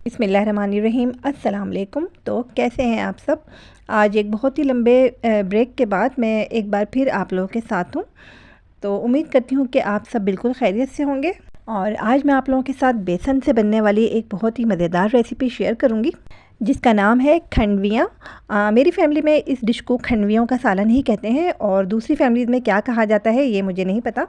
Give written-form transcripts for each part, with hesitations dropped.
बिस्मिल्लाहिर्रहमानिर्रहीम। अस्सलाम वालेकुम। तो कैसे हैं आप सब। आज एक बहुत ही लंबे ब्रेक के बाद मैं एक बार फिर आप लोगों के साथ हूँ। तो उम्मीद करती हूँ कि आप सब बिल्कुल खैरियत से होंगे। और आज मैं आप लोगों के साथ बेसन से बनने वाली एक बहुत ही मज़ेदार रेसिपी शेयर करूँगी जिसका नाम है खंडवियाँ। मेरी फैमिली में इस डिश को खंडवियों का सालन ही कहते हैं और दूसरी फैमिलीज़ में क्या कहा जाता है ये मुझे नहीं पता।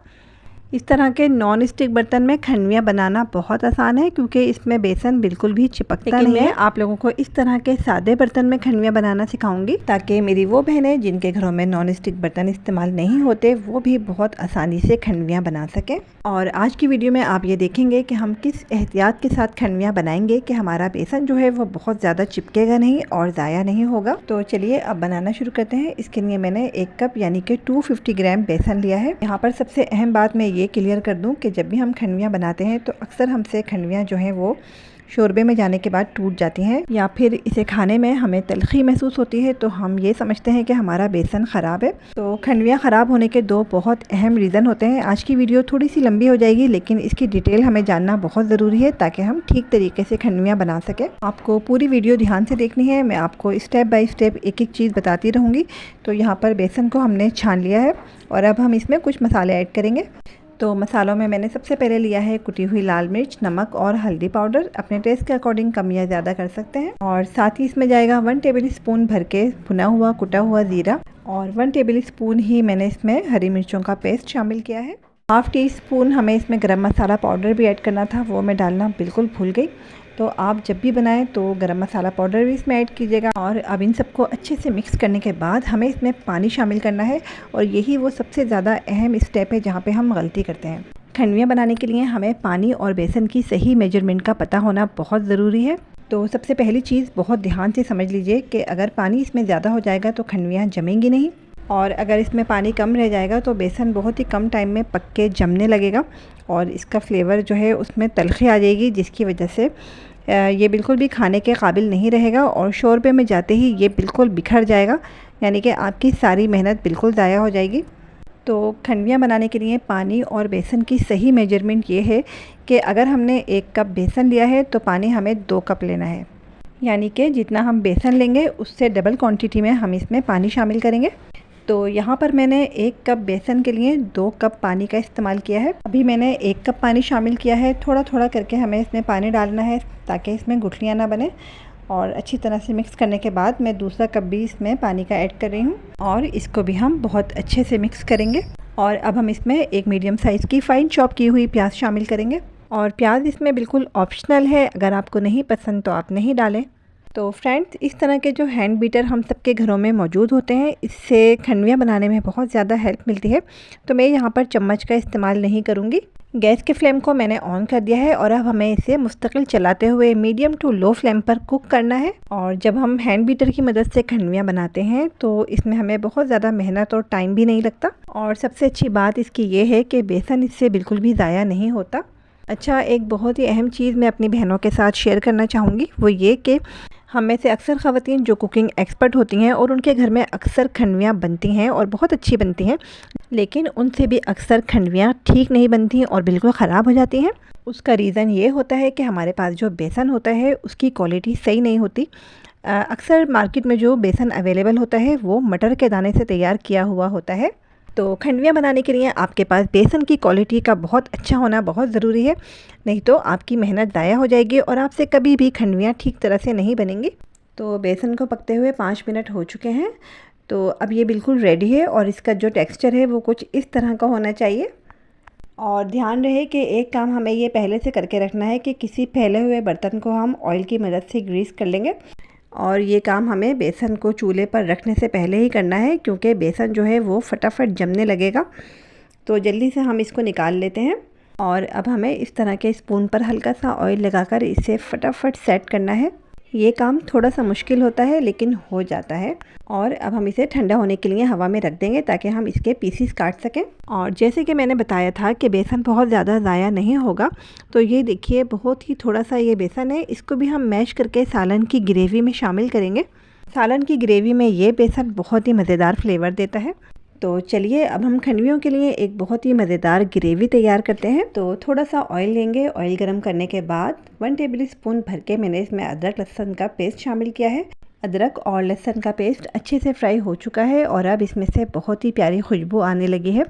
इस तरह के नॉन स्टिक बर्तन में खंडवियाँ बनाना बहुत आसान है क्योंकि इसमें बेसन बिल्कुल भी चिपकता नहीं है। आप लोगों को इस तरह के सादे बर्तन में खंडवियाँ बनाना सिखाऊंगी ताकि मेरी वो बहनें जिनके घरों में नॉन स्टिक बर्तन इस्तेमाल नहीं होते वो भी बहुत आसानी से खंडवियाँ बना सकें। और आज की वीडियो में आप ये देखेंगे कि हम किस एहतियात के साथ खंडवियाँ बनाएंगे कि हमारा बेसन जो है वो बहुत ज़्यादा चिपकेगा नहीं और ज़ाया नहीं होगा। तो चलिए अब बनाना शुरू करते हैं। इसके लिए मैंने 1 कप यानी कि 250 ग्राम बेसन लिया है। यहाँ पर सबसे अहम बात मैं ये क्लियर कर दूं कि जब भी हम खंडवियाँ बनाते हैं तो अक्सर हमसे खंडवियाँ जो हैं वो शोरबे में जाने के बाद टूट जाती हैं या फिर इसे खाने में हमें तलखी महसूस होती है तो हम ये समझते हैं कि हमारा बेसन ख़राब है। तो खंडवियाँ ख़राब होने के 2 बहुत अहम रीज़न होते हैं। आज की वीडियो थोड़ी सी लंबी हो जाएगी लेकिन इसकी डिटेल हमें जानना बहुत ज़रूरी है ताकि हम ठीक तरीके से खंडवियाँ बना सकें। आपको पूरी वीडियो ध्यान से देखनी है। मैं आपको स्टेप बाय स्टेप एक एक चीज़ बताती रहूँगी। तो यहाँ पर बेसन को हमने छान लिया है और अब हम इसमें कुछ मसाले ऐड करेंगे। तो मसालों में मैंने सबसे पहले लिया है कुटी हुई लाल मिर्च, नमक और हल्दी पाउडर। अपने टेस्ट के अकॉर्डिंग कम या ज़्यादा कर सकते हैं। और साथ ही इसमें जाएगा 1 टेबल स्पून भर के भुना हुआ कुटा हुआ ज़ीरा और 1 टेबल स्पून ही मैंने इसमें हरी मिर्चों का पेस्ट शामिल किया है। हाफ़ टी स्पून हमें इसमें गरम मसाला पाउडर भी ऐड करना था, वो मैं डालना बिल्कुल भूल गई। तो आप जब भी बनाएं तो गरम मसाला पाउडर भी इसमें ऐड कीजिएगा। और अब इन सबको अच्छे से मिक्स करने के बाद हमें इसमें पानी शामिल करना है और यही वो सबसे ज़्यादा अहम स्टेप है जहाँ पे हम गलती करते हैं। खंडवियाँ बनाने के लिए हमें पानी और बेसन की सही मेजरमेंट का पता होना बहुत ज़रूरी है। तो सबसे पहली चीज़ बहुत ध्यान से समझ लीजिए कि अगर पानी इसमें ज़्यादा हो जाएगा तो खंडवियाँ जमेंगी नहीं और अगर इसमें पानी कम रह जाएगा तो बेसन बहुत ही कम टाइम में पक के जमने लगेगा और इसका फ्लेवर जो है उसमें तलखी आ जाएगी जिसकी वजह से ये बिल्कुल भी खाने के काबिल नहीं रहेगा और शोरबे में जाते ही ये बिल्कुल बिखर जाएगा, यानी कि आपकी सारी मेहनत बिल्कुल ज़ाया हो जाएगी। तो खंडवियाँ बनाने के लिए पानी और बेसन की सही मेजरमेंट ये है कि अगर हमने 1 कप बेसन लिया है तो पानी हमें 2 कप लेना है, यानी कि जितना हम बेसन लेंगे उससे डबल क्वांटिटी में हम इसमें पानी शामिल करेंगे। तो यहाँ पर मैंने 1 कप बेसन के लिए 2 कप पानी का इस्तेमाल किया है। अभी मैंने 1 कप पानी शामिल किया है। थोड़ा थोड़ा करके हमें इसमें पानी डालना है ताकि इसमें गुठलियाँ ना बने। और अच्छी तरह से मिक्स करने के बाद मैं दूसरा कप भी इसमें पानी का ऐड कर रही हूँ और इसको भी हम बहुत अच्छे से मिक्स करेंगे। और अब हम इसमें एक मीडियम साइज़ की फ़ाइन चॉप की हुई प्याज शामिल करेंगे और प्याज इसमें बिल्कुल ऑप्शनल है, अगर आपको नहीं पसंद तो आप नहीं डालें। तो फ्रेंड्स, इस तरह के जो हैंड बीटर हम सबके घरों में मौजूद होते हैं, इससे खंडवियाँ बनाने में बहुत ज़्यादा हेल्प मिलती है। तो मैं यहाँ पर चम्मच का इस्तेमाल नहीं करूँगी। गैस के फ्लेम को मैंने ऑन कर दिया है और अब हमें इसे मुस्तकिल चलाते हुए मीडियम टू लो फ्लेम पर कुक करना है। और जब हम हैंड बीटर की मदद से खंडवियाँ बनाते हैं तो इसमें हमें बहुत ज़्यादा मेहनत और टाइम भी नहीं लगता और सबसे अच्छी बात इसकी ये है कि बेसन इससे बिल्कुल भी ज़ाया नहीं होता। अच्छा, एक बहुत ही अहम चीज़ मैं अपनी बहनों के साथ शेयर करना चाहूँगी, वो ये कि हम में से अक्सर ख़वातीन जो कुकिंग एक्सपर्ट होती हैं और उनके घर में अक्सर खंडवियाँ बनती हैं और बहुत अच्छी बनती हैं, लेकिन उनसे भी अक्सर खंडवियाँ ठीक नहीं बनती और बिल्कुल ख़राब हो जाती हैं। उसका रीज़न ये होता है कि हमारे पास जो बेसन होता है उसकी क्वालिटी सही नहीं होती। अक्सर मार्केट में जो बेसन अवेलेबल होता है वो मटर के दाने से तैयार किया हुआ होता है। तो खंडवियाँ बनाने के लिए आपके पास बेसन की क्वालिटी का बहुत अच्छा होना बहुत ज़रूरी है, नहीं तो आपकी मेहनत ज़ाया हो जाएगी और आपसे कभी भी खंडवियाँ ठीक तरह से नहीं बनेंगी। तो बेसन को पकते हुए 5 मिनट हो चुके हैं। तो अब ये बिल्कुल रेडी है और इसका जो टेक्सचर है वो कुछ इस तरह का होना चाहिए। और ध्यान रहे कि एक काम हमें ये पहले से करके रखना है कि किसी फैले हुए बर्तन को हम ऑयल की मदद से ग्रीस कर लेंगे और ये काम हमें बेसन को चूल्हे पर रखने से पहले ही करना है क्योंकि बेसन जो है वो फटाफट जमने लगेगा। तो जल्दी से हम इसको निकाल लेते हैं और अब हमें इस तरह के स्पून पर हल्का सा ऑयल लगाकर इसे फटाफट सेट करना है। ये काम थोड़ा सा मुश्किल होता है लेकिन हो जाता है। और अब हम इसे ठंडा होने के लिए हवा में रख देंगे ताकि हम इसके पीसीस काट सकें। और जैसे कि मैंने बताया था कि बेसन बहुत ज़्यादा ज़ाया नहीं होगा, तो ये देखिए बहुत ही थोड़ा सा ये बेसन है, इसको भी हम मैश करके सालन की ग्रेवी में शामिल करेंगे। सालन की ग्रेवी में ये बेसन बहुत ही मज़ेदार फ्लेवर देता है। तो चलिए अब हम खंडवियों के लिए एक बहुत ही मज़ेदार ग्रेवी तैयार करते हैं। तो थोड़ा सा ऑयल लेंगे। ऑयल गरम करने के बाद 1 टेबल स्पून भर के मैंने इसमें अदरक लहसुन का पेस्ट शामिल किया है। अदरक और लहसुन का पेस्ट अच्छे से फ्राई हो चुका है और अब इसमें से बहुत ही प्यारी खुशबू आने लगी है।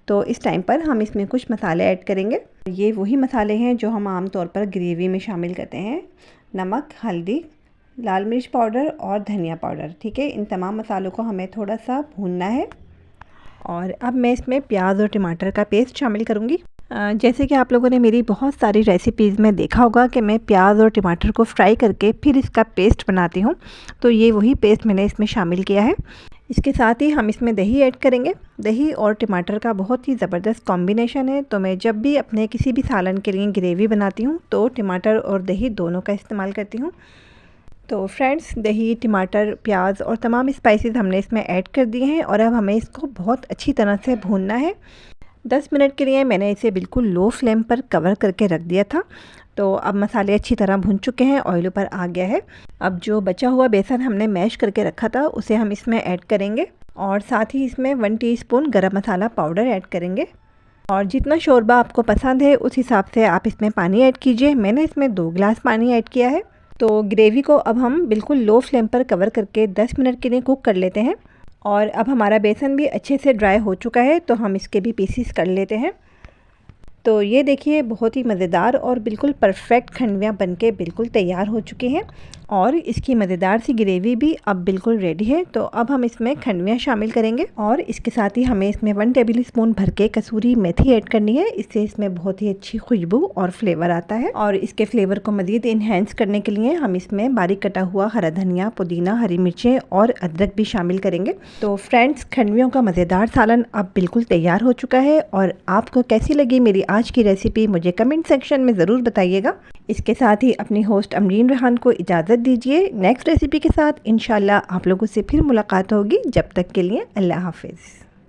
तो इस टाइम पर हम इसमें कुछ मसाले ऐड करेंगे। ये वही मसाले हैं जो हम आमतौर पर ग्रेवी में शामिल करते हैं। नमक, हल्दी, लाल मिर्च पाउडर और धनिया पाउडर। ठीक है, इन तमाम मसालों को हमें थोड़ा सा भूनना है। और अब मैं इसमें प्याज और टमाटर का पेस्ट शामिल करूँगी। जैसे कि आप लोगों ने मेरी बहुत सारी रेसिपीज़ में देखा होगा कि मैं प्याज और टमाटर को फ्राई करके फिर इसका पेस्ट बनाती हूँ, तो ये वही पेस्ट मैंने इसमें शामिल किया है। इसके साथ ही हम इसमें दही ऐड करेंगे। दही और टमाटर का बहुत ही ज़बरदस्त कॉम्बिनेशन है। तो मैं जब भी अपने किसी भी सालन के लिए ग्रेवी बनाती हूँ तो टमाटर और दही दोनों का इस्तेमाल करती हूँ। तो फ्रेंड्स, दही, टमाटर, प्याज और तमाम स्पाइसेस हमने इसमें ऐड कर दिए हैं और अब हमें इसको बहुत अच्छी तरह से भूनना है। 10 मिनट के लिए मैंने इसे बिल्कुल लो फ्लेम पर कवर करके रख दिया था। तो अब मसाले अच्छी तरह भून चुके हैं, ऑयल ऊपर आ गया है। अब जो बचा हुआ बेसन हमने मैश करके रखा था उसे हम इसमें ऐड करेंगे और साथ ही इसमें 1 टीस्पून गरम मसाला पाउडर ऐड करेंगे। और जितना शोरबा आपको पसंद है उस हिसाब से आप इसमें पानी ऐड कीजिए। मैंने इसमें 2 गिलास पानी ऐड किया है। तो ग्रेवी को अब हम बिल्कुल लो फ्लेम पर कवर करके 10 मिनट के लिए कुक कर लेते हैं। और अब हमारा बेसन भी अच्छे से ड्राई हो चुका है, तो हम इसके भी पीसीस कर लेते हैं। तो ये देखिए, बहुत ही मज़ेदार और बिल्कुल परफेक्ट खंडवियाँ बनके बिल्कुल तैयार हो चुकी हैं और इसकी मज़ेदार सी ग्रेवी भी अब बिल्कुल रेडी है। तो अब हम इसमें खंडवियाँ शामिल करेंगे और इसके साथ ही हमें इसमें 1 टेबल स्पून भर के कसूरी मेथी ऐड करनी है। इससे इसमें बहुत ही अच्छी खुशबू और फ्लेवर आता है और इसके फ्लेवर को मज़ीद इन्हेंस करने के लिए हम इसमें बारीक कटा हुआ हरा धनिया, पुदीना, हरी मिर्चें और अदरक भी शामिल करेंगे। तो फ्रेंड्स, खंडवियों का मज़ेदार सालन अब बिल्कुल तैयार हो चुका है और आपको कैसी लगी मेरी आज की रेसिपी मुझे कमेंट सेक्शन में ज़रूर बताइएगा। इसके साथ ही अपनी होस्ट अमरीन रेहान को इजाज़त दीजिए। नेक्स्ट रेसिपी के साथ इंशाल्लाह आप लोगों से फिर मुलाकात होगी। जब तक के लिए अल्लाह हाफिज़।